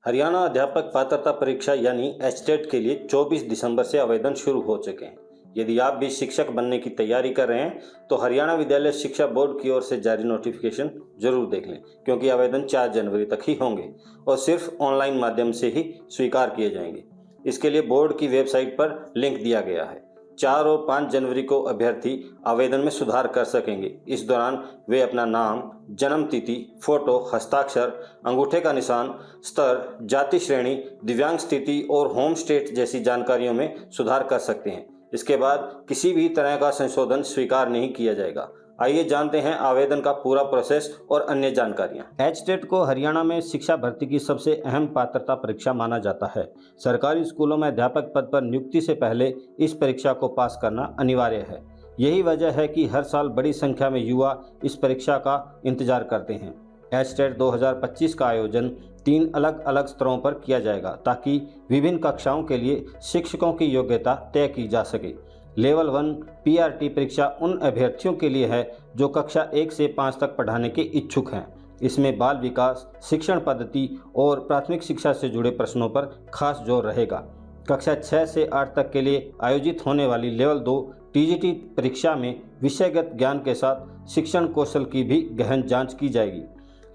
हरियाणा अध्यापक पात्रता परीक्षा यानी एचटेट के लिए 24 दिसंबर से आवेदन शुरू हो चुके हैं। यदि आप भी शिक्षक बनने की तैयारी कर रहे हैं तो हरियाणा विद्यालय शिक्षा बोर्ड की ओर से जारी नोटिफिकेशन जरूर देख लें, क्योंकि आवेदन 4 जनवरी तक ही होंगे और सिर्फ ऑनलाइन माध्यम से ही स्वीकार किए जाएंगे। इसके लिए बोर्ड की वेबसाइट पर लिंक दिया गया है। 4 और 5 जनवरी को अभ्यर्थी आवेदन में सुधार कर सकेंगे। इस दौरान वे अपना नाम, जन्म तिथि, फोटो, हस्ताक्षर, अंगूठे का निशान, स्तर, जाति श्रेणी, दिव्यांग स्थिति और होम स्टेट जैसी जानकारियों में सुधार कर सकते हैं। इसके बाद किसी भी तरह का संशोधन स्वीकार नहीं किया जाएगा। आइए जानते हैं आवेदन का पूरा प्रोसेस और अन्य जानकारियां। एचटेट को हरियाणा में शिक्षा भर्ती की सबसे अहम पात्रता परीक्षा माना जाता है। सरकारी स्कूलों में अध्यापक पद पर नियुक्ति से पहले इस परीक्षा को पास करना अनिवार्य है। यही वजह है कि हर साल बड़ी संख्या में युवा इस परीक्षा का इंतजार करते हैं। एचटेट 2025 का आयोजन 3 अलग अलग स्तरों पर किया जाएगा ताकि विभिन्न कक्षाओं के लिए शिक्षकों की योग्यता तय की जा सके। लेवल 1 पीआरटी परीक्षा उन अभ्यर्थियों के लिए है जो कक्षा 1 से 5 तक पढ़ाने के इच्छुक हैं। इसमें बाल विकास, शिक्षण पद्धति और प्राथमिक शिक्षा से जुड़े प्रश्नों पर खास जोर रहेगा। कक्षा 6 से 8 तक के लिए आयोजित होने वाली लेवल 2 टीजीटी परीक्षा में विषयगत ज्ञान के साथ शिक्षण कौशल की भी गहन जांच की जाएगी।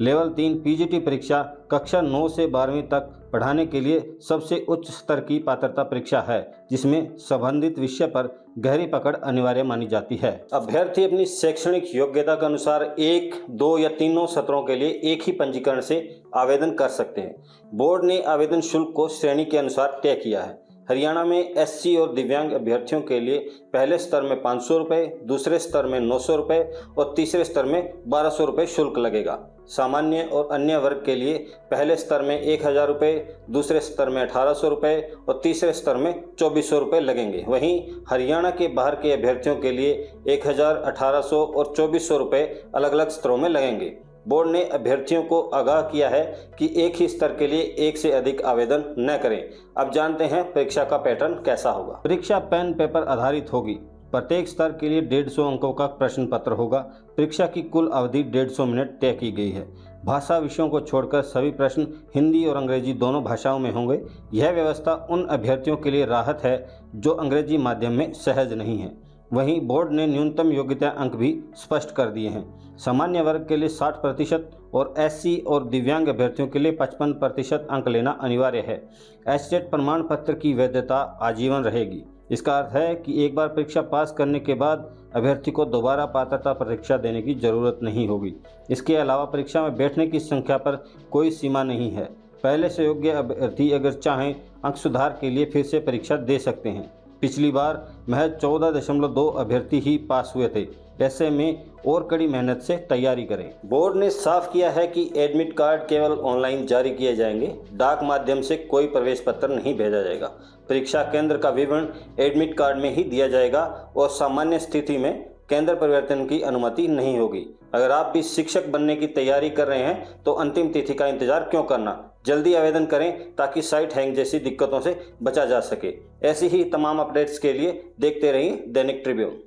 लेवल 3 पीजीटी परीक्षा कक्षा 9 से 12वीं तक पढ़ाने के लिए सबसे उच्च स्तर की पात्रता परीक्षा है, जिसमें संबंधित विषय पर गहरी पकड़ अनिवार्य मानी जाती है। अभ्यर्थी अपनी शैक्षणिक योग्यता के अनुसार 1, 2 या तीनों सत्रों के लिए एक ही पंजीकरण से आवेदन कर सकते हैं। बोर्ड ने आवेदन शुल्क को श्रेणी के अनुसार तय किया है। हरियाणा में एससी और दिव्यांग अभ्यर्थियों के लिए पहले स्तर में 500 रुपये, दूसरे स्तर में 900 रुपये और तीसरे स्तर में 1200 रुपये शुल्क लगेगा। सामान्य और अन्य वर्ग के लिए पहले स्तर में 1000 रुपये, दूसरे स्तर में 1800 रुपये और तीसरे स्तर में 2400 रुपये लगेंगे। वहीं हरियाणा के बाहर के अभ्यर्थियों के लिए 1000, 1800 और 2400 रुपये अलग अलग स्तरों में लगेंगे। बोर्ड ने अभ्यर्थियों को आगाह किया है कि एक ही स्तर के लिए एक से अधिक आवेदन न करें। अब जानते हैं परीक्षा का पैटर्न कैसा होगा। परीक्षा पेन पेपर आधारित होगी। प्रत्येक स्तर के लिए 150 अंकों का प्रश्न पत्र होगा। परीक्षा की कुल अवधि 150 मिनट तय की गई है। भाषा विषयों को छोड़कर सभी प्रश्न हिंदी और अंग्रेजी दोनों भाषाओं में होंगे। यह व्यवस्था उन अभ्यर्थियों के लिए राहत है जो अंग्रेजी माध्यम में सहज नहीं है। वहीं बोर्ड ने न्यूनतम योग्यता अंक भी स्पष्ट कर दिए हैं। सामान्य वर्ग के लिए 60% और एससी और दिव्यांग अभ्यर्थियों के लिए 55% अंक लेना अनिवार्य है। एचटेट प्रमाण पत्र की वैधता आजीवन रहेगी। इसका अर्थ है कि एक बार परीक्षा पास करने के बाद अभ्यर्थी को दोबारा पात्रता परीक्षा देने की जरूरत नहीं होगी। इसके अलावा परीक्षा में बैठने की संख्या पर कोई सीमा नहीं है। पहले से योग्य अभ्यर्थी अगर चाहें अंक सुधार के लिए फिर से परीक्षा दे सकते हैं। पिछली बार महज 14.2 अभ्यर्थी ही पास हुए थे। ऐसे में और कड़ी मेहनत से तैयारी करें। बोर्ड ने साफ किया है कि एडमिट कार्ड केवल ऑनलाइन जारी किए जाएंगे। डाक माध्यम से कोई प्रवेश पत्र नहीं भेजा जाएगा। परीक्षा केंद्र का विवरण एडमिट कार्ड में ही दिया जाएगा और सामान्य स्थिति में केंद्र परिवर्तन की अनुमति नहीं होगी। अगर आप भी शिक्षक बनने की तैयारी कर रहे हैं तो अंतिम तिथि का इंतजार क्यों करना, जल्दी आवेदन करें ताकि साइट हैंग जैसी दिक्कतों से बचा जा सके। ऐसी ही तमाम अपडेट्स के लिए देखते रहिए दैनिक ट्रिब्यून।